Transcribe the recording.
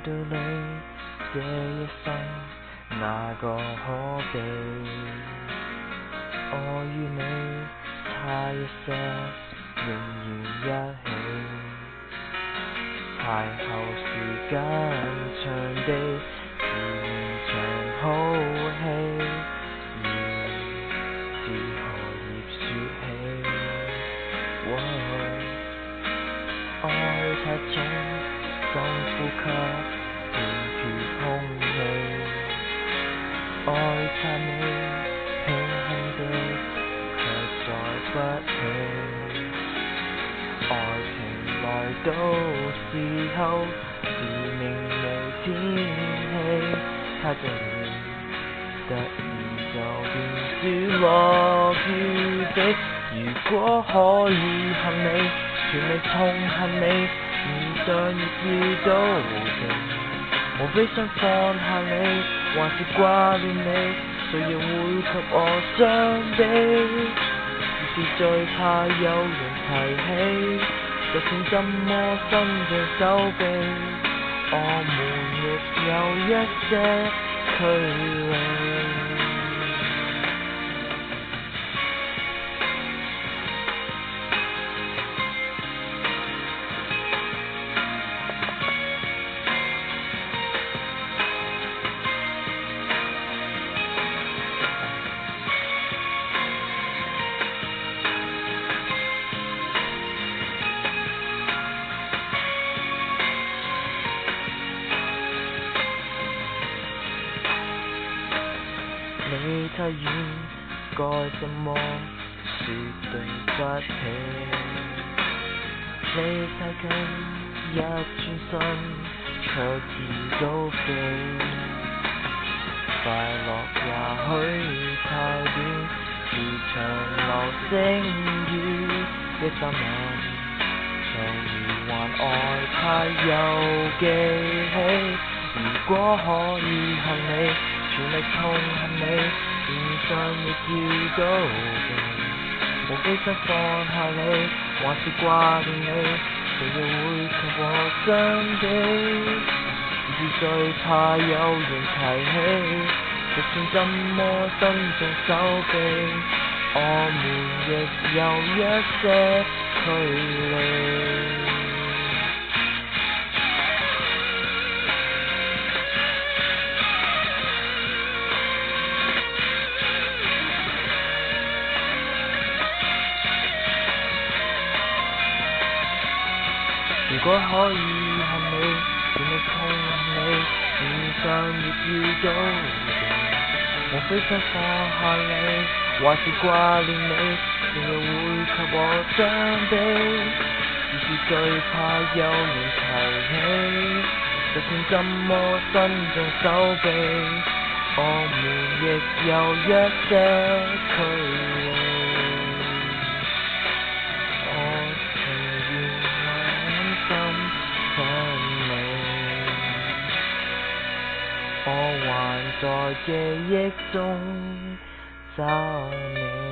到你這一生，哪個可比？我與你差一些，仍然一起。邂逅時間長地，延長好戲，要自荷葉説起。愛太重，深呼吸，斷絕空氣。愛太美，輕輕的，卻載不起。愛情來到時候，是明媚天氣，太重要，突然就變小落雨地。如果可以恨你，全力痛恨你，遇上亦遇到情，無非想放下你，還是掛念你，誰又會給我傷悲？只是最怕有人提起，就算怎麼伸盡手臂，我們亦有一些距離。你太遠，該怎麼說對不起？你太近，一轉身卻已高飛。快樂也許太短，如長流星雨，一眨眼，像如幻愛太有記起。如果可以恨你，全力痛恨你，遇上亦遇到情，無非想放下你，還是掛念你，誰又會給我傷悲？只是最怕有人提起，就算怎麼伸盡手臂，我們亦有一些距離。如果可以恨你，全力痛恨你，遇上亦遇到情，無非想放下你，還是掛念你，誰又會給我傷悲？只是最怕有人提起，就算怎麼伸盡手臂，我們亦有一些距離。我還在記憶中找你。